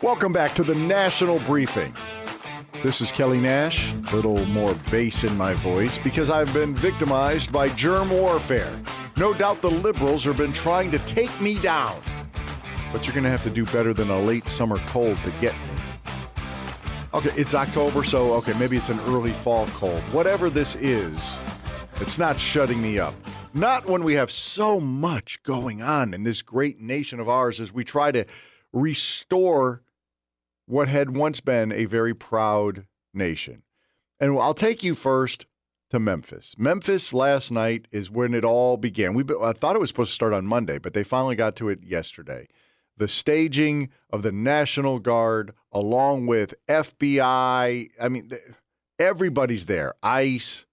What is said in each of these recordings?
Welcome back to the National Briefing. This is Kelly Nash, a little more bass in my voice because I've been victimized by germ warfare. No doubt the liberals have been trying to take me down. But you're going to have to do better than a late summer cold to get me. Okay, it's October, so maybe it's an early fall cold. Whatever this is, it's not shutting me up. Not when we have so much going on in this great nation of ours as we try to restore what had once been a very proud nation. And I'll take you first to Memphis. Memphis last night is when it all began. I thought it was supposed to start on Monday, but they finally got to it yesterday. The staging of the National Guard along with FBI. I mean, everybody's there. ICE,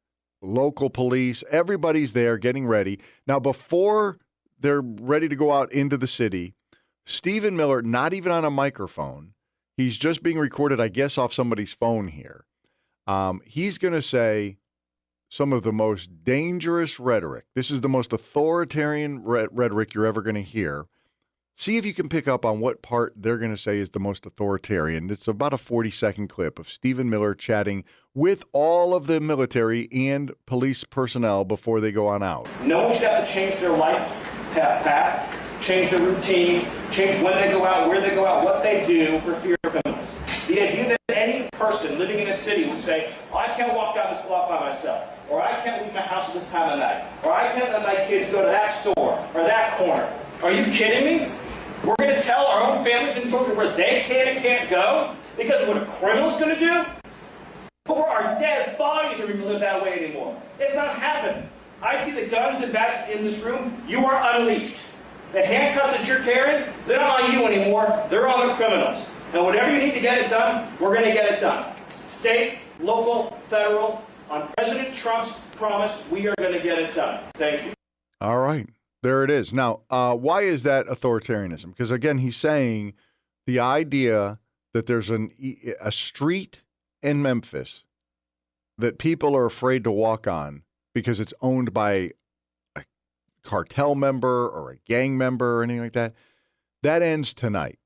local police, everybody's there getting ready. Now, before they're ready to go out into the city, Stephen Miller, not even on a microphone, he's just being recorded, I guess, off somebody's phone here. He's going to say some of the most dangerous rhetoric. This is the most authoritarian rhetoric you're ever going to hear. See if you can pick up on what part they're going to say is the most authoritarian. It's about a 40-second clip of Stephen Miller chatting with all of the military and police personnel before they go on out. No one's got to change their life path, change their routine, change when they go out, where they go out, what they do for fear of criminals. The idea that any person living in a city would say, oh, I can't walk down this block by myself, or I can't leave my house at this time of night, or I can't let my kids go to that store or that corner. Are you kidding me? We're going to tell our own families and children where they can and can't go because of what a criminal's going to do? Over our dead bodies are we going to live that way anymore. It's not happening. I see the guns and badges in this room. You are unleashed. The handcuffs that you're carrying, they're not on you anymore. They're on the criminals. And whatever you need to get it done, we're going to get it done. State, local, federal, on President Trump's promise, we are going to get it done. Thank you. All right. There it is. Now, why is that authoritarianism? Because, again, he's saying the idea that there's a street in Memphis that people are afraid to walk on because it's owned by a cartel member or a gang member or anything like that, that ends tonight.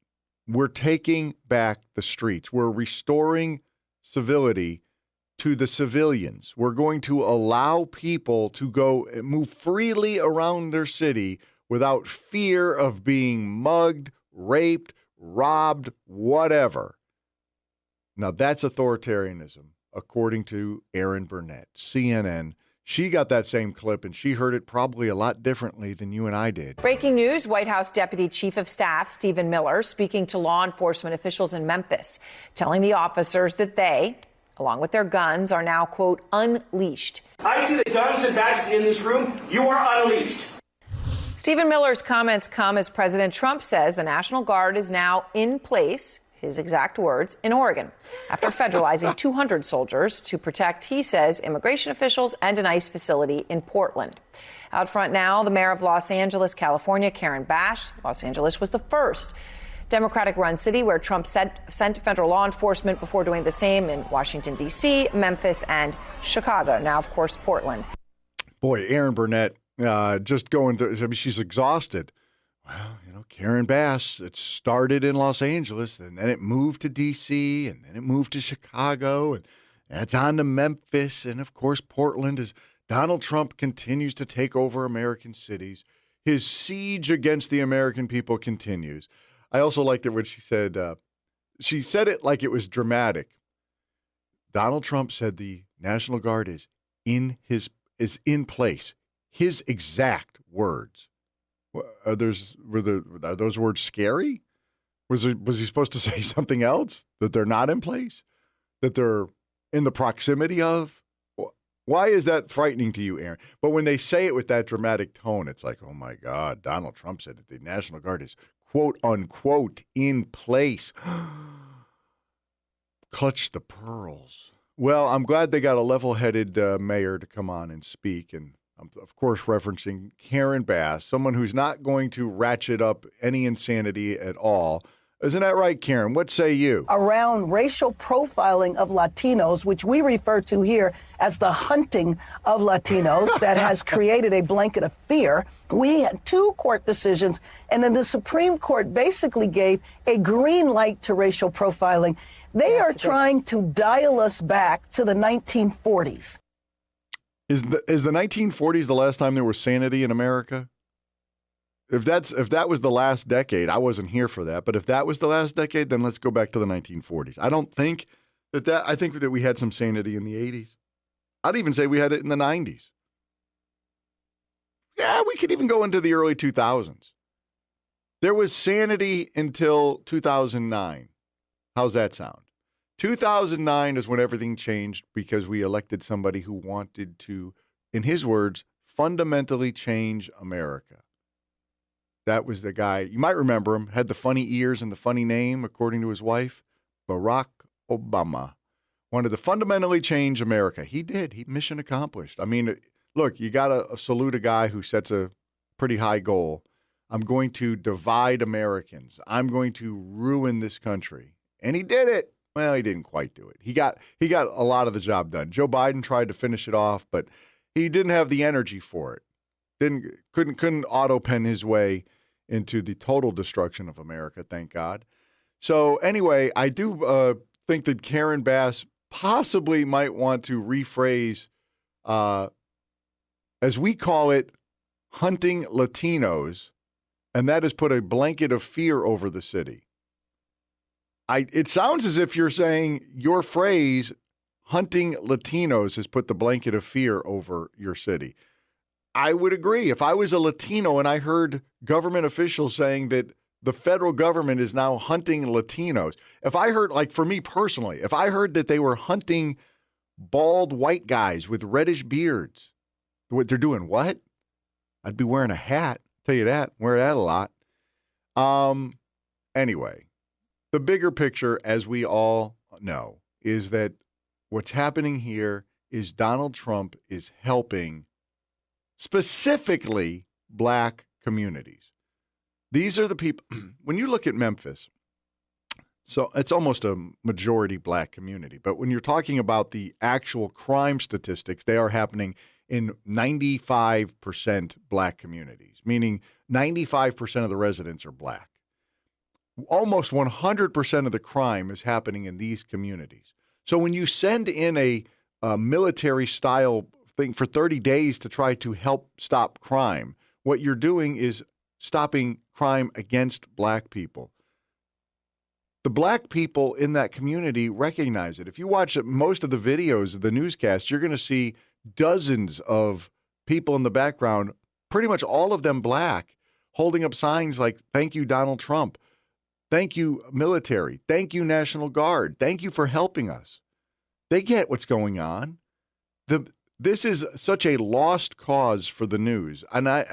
We're taking back the streets. We're restoring civility to the civilians. We're going to allow people to go and move freely around their city without fear of being mugged, raped, robbed, whatever. Now, that's authoritarianism, according to Erin Burnett, CNN. She got that same clip, and she heard it probably a lot differently than you and I did. Breaking news, White House Deputy Chief of Staff Stephen Miller speaking to law enforcement officials in Memphis, telling the officers that they, along with their guns, are now, quote, unleashed. I see the guns and badges in this room. You are unleashed. Stephen Miller's comments come as President Trump says the National Guard is now in place, his exact words, in Oregon, after federalizing 200 soldiers to protect, he says, immigration officials and an ICE facility in Portland. Out front now, the mayor of Los Angeles, California, Karen Bash. Los Angeles was the first Democratic-run city where Trump sent federal law enforcement before doing the same in Washington, D.C., Memphis, and Chicago. Now, of course, Portland. Boy, Erin Burnett just going to, I mean, she's exhausted. Well, Karen Bass, it started in Los Angeles, and then it moved to D.C., and then it moved to Chicago, and it's on to Memphis, and, of course, Portland, as Donald Trump continues to take over American cities. His siege against the American people continues. I also liked it when she said it like it was dramatic. Donald Trump said the National Guard is in place. His exact words. Are those words scary? Was he supposed to say something else? That they're not in place? That they're in the proximity of? Why is that frightening to you, Aaron? But when they say it with that dramatic tone, it's like, oh my God, Donald Trump said that the National Guard is quote unquote in place. Clutch the pearls. Well, I'm glad they got a level-headed mayor to come on and speak, and I'm, of course, referencing Karen Bass, someone who's not going to ratchet up any insanity at all. Isn't that right, Karen? What say you? Around racial profiling of Latinos, which we refer to here as the hunting of Latinos, that has created a blanket of fear. We had 2 court decisions, and then the Supreme Court basically gave a green light to racial profiling. They are trying to dial us back to the 1940s. Is the 1940s the last time there was sanity in America? If that was the last decade, I wasn't here for that. But if that was the last decade, then let's go back to the 1940s. I don't think I think that we had some sanity in the 80s. I'd even say we had it in the 90s. Yeah, we could even go into the early 2000s. There was sanity until 2009. How's that sound? 2009 is when everything changed because we elected somebody who wanted to, in his words, fundamentally change America. That was the guy, you might remember him, had the funny ears and the funny name, according to his wife, Barack Obama. Wanted to fundamentally change America. He did. Mission accomplished. I mean, look, you got to salute a guy who sets a pretty high goal. I'm going to divide Americans. I'm going to ruin this country. And he did it. Well, he didn't quite do it. He got a lot of the job done. Joe Biden tried to finish it off, but he didn't have the energy for it. Couldn't auto pen his way into the total destruction of America, thank God. So anyway, I do think that Karen Bass possibly might want to rephrase, as we call it, hunting Latinos, and that has put a blanket of fear over the city. It sounds as if you're saying your phrase, hunting Latinos, has put the blanket of fear over your city. I would agree. If I was a Latino and I heard government officials saying that the federal government is now hunting Latinos, if I heard, like for me personally, if I heard that they were hunting bald white guys with reddish beards, what they're doing, what? I'd be wearing a hat. Tell you that. Wear that a lot. Anyway, the bigger picture, as we all know, is that what's happening here is Donald Trump is helping specifically black communities. These are the people, when you look at Memphis, so it's almost a majority black community, but when you're talking about the actual crime statistics, they are happening in 95% black communities, meaning 95% of the residents are black. Almost 100% of the crime is happening in these communities. So when you send in a military style thing for 30 days to try to help stop crime, what you're doing is stopping crime against black people. The black people in that community recognize it. If you watch most of the videos of the newscasts, you're going to see dozens of people in the background, pretty much all of them black, holding up signs like, "Thank you, Donald Trump. Thank you, military. Thank you, National Guard. Thank you for helping us." They get what's going on. This is such a lost cause for the news. And I,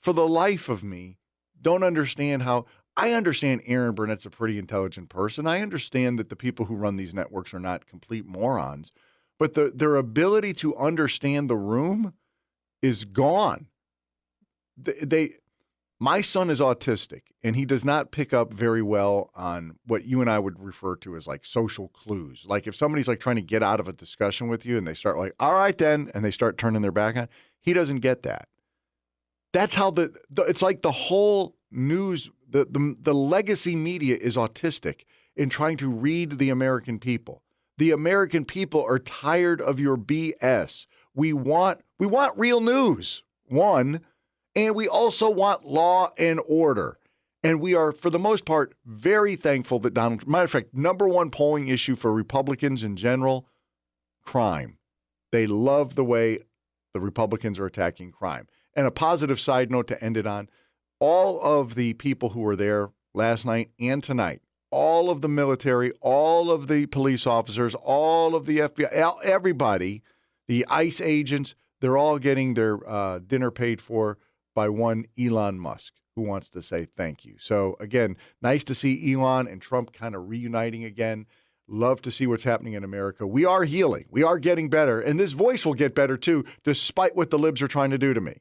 for the life of me, don't understand how. I understand Aaron Burnett's a pretty intelligent person. I understand that the people who run these networks are not complete morons, but their ability to understand the room is gone. My son is autistic, and he does not pick up very well on what you and I would refer to as like social clues. Like if somebody's like trying to get out of a discussion with you and they start like, "All right then," and they start turning their back on, he doesn't get that. That's how it's like the whole news, the legacy media is autistic in trying to read the American people. The American people are tired of your BS. We want real news, one, and we also want law and order. And we are, for the most part, very thankful that matter of fact, number one polling issue for Republicans in general, crime. They love the way the Republicans are attacking crime. And a positive side note to end it on, all of the people who were there last night and tonight, all of the military, all of the police officers, all of the FBI, everybody, the ICE agents, they're all getting their dinner paid for by one Elon Musk, who wants to say thank you. So again, nice to see Elon and Trump kind of reuniting again. Love to see what's happening in America. We are healing. We are getting better. And this voice will get better too, despite what the libs are trying to do to me.